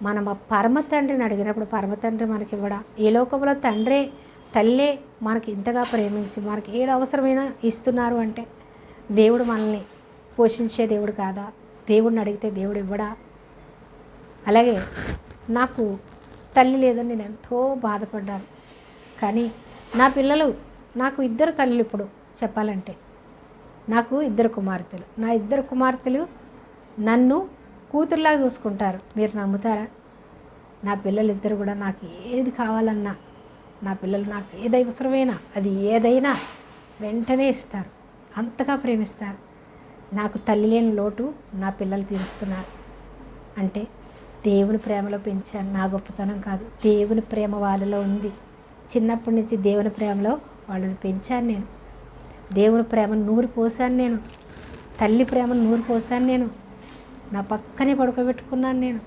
మనం ఆ పరమ తండ్రిని అడిగినప్పుడు పరమ తండ్రి మనకి ఇవ్వడా? ఈ లోకంలో తండ్రే తల్లే మనకి ఇంతగా ప్రేమించి మనకి ఏది అవసరమైనా ఇస్తున్నారు అంటే దేవుడు మనల్ని పోషించే దేవుడు కాదా? దేవుడిని అడిగితే దేవుడు ఇవ్వడా? అలాగే నాకు తల్లి లేదని నేను ఎంతో బాధపడ్డాను. కానీ నా పిల్లలు, నాకు ఇద్దరు తల్లులు. ఇప్పుడు చెప్పాలంటే నాకు ఇద్దరు కుమార్తెలు. నా ఇద్దరు కుమార్తెలు నన్ను కూతురులాగా చూసుకుంటారు. మీరు నమ్ముతారా? నా పిల్లలు ఇద్దరు కూడా నాకు ఏది కావాలన్నా, నా పిల్లలు నాకు ఏది అవసరమైనా అది ఏదైనా వెంటనే ఇస్తారు. అంతగా ప్రేమిస్తారు. నాకు తల్లి లేని లోటు నా పిల్లలు తీరుస్తున్నారు. అంటే దేవుని ప్రేమలో పెంచాను, నా గొప్పతనం కాదు. దేవుని ప్రేమ వాళ్ళలో ఉంది. చిన్నప్పటి నుంచి దేవుని ప్రేమలో వాళ్ళని పెంచాను నేను. దేవుని ప్రేమను నూరి పోసాను నేను. తల్లి ప్రేమను నూరి పోసాను నేను. నా పక్కనే పడుకోబెట్టుకున్నాను నేను.